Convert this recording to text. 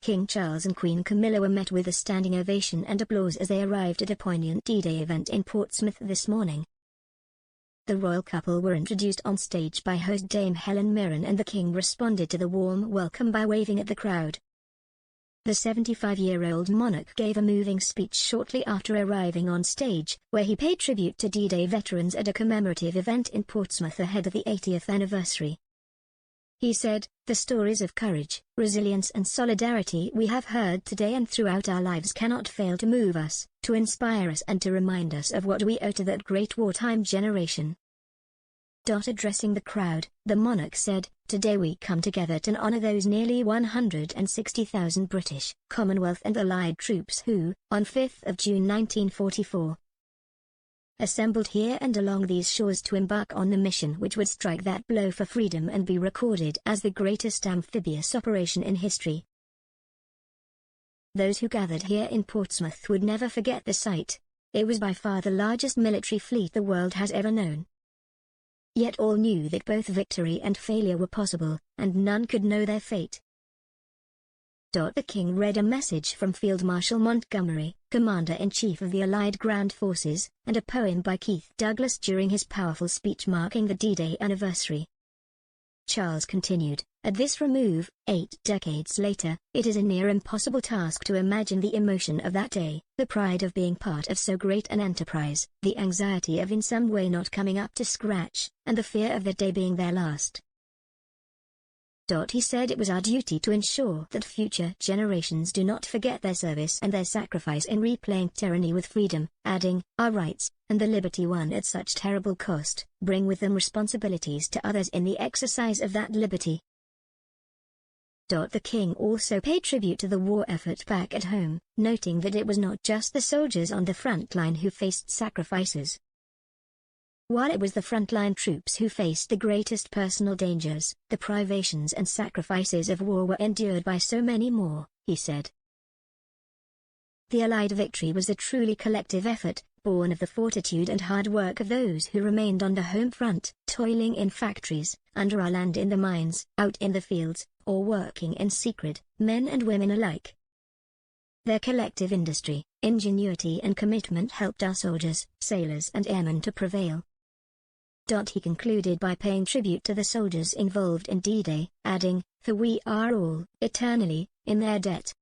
King Charles and Queen Camilla were met with a standing ovation and applause as they arrived at a poignant D-Day event in Portsmouth this morning. The royal couple were introduced on stage by host Dame Helen Mirren, and the King responded to the warm welcome by waving at the crowd. The 75-year-old monarch gave a moving speech shortly after arriving on stage, where he paid tribute to D-Day veterans at a commemorative event in Portsmouth ahead of the 80th anniversary. He said, "The stories of courage, resilience and solidarity we have heard today and throughout our lives cannot fail to move us, to inspire us and to remind us of what we owe to that great wartime generation." Addressing the crowd, the monarch said, "Today we come together to honor those nearly 160,000 British, Commonwealth and Allied troops who, on 5th of June 1944, assembled here and along these shores to embark on the mission which would strike that blow for freedom and be recorded as the greatest amphibious operation in history. Those who gathered here in Portsmouth would never forget the sight. It was by far the largest military fleet the world has ever known. Yet all knew that both victory and failure were possible, and none could know their fate." The King read a message from Field Marshal Montgomery, Commander-in-Chief of the Allied Ground Forces, and a poem by Keith Douglas during his powerful speech marking the D-Day anniversary. Charles continued, "At this remove, 8 decades later, it is a near impossible task to imagine the emotion of that day, the pride of being part of so great an enterprise, the anxiety of in some way not coming up to scratch, and the fear of that day being their last." He said it was our duty to ensure that future generations do not forget their service and their sacrifice in replaying tyranny with freedom, adding, "Our rights, and the liberty won at such terrible cost, bring with them responsibilities to others in the exercise of that liberty." The King also paid tribute to the war effort back at home, noting that it was not just the soldiers on the front line who faced sacrifices. While it was the frontline troops who faced the greatest personal dangers, the privations and sacrifices of war were endured by so many more, he said. The Allied victory was a truly collective effort, born of the fortitude and hard work of those who remained on the home front, toiling in factories, under our land in the mines, out in the fields, or working in secret, men and women alike. Their collective industry, ingenuity and commitment helped our soldiers, sailors and airmen to prevail. He concluded by paying tribute to the soldiers involved in D-Day, adding, "For we are all, eternally, in their debt."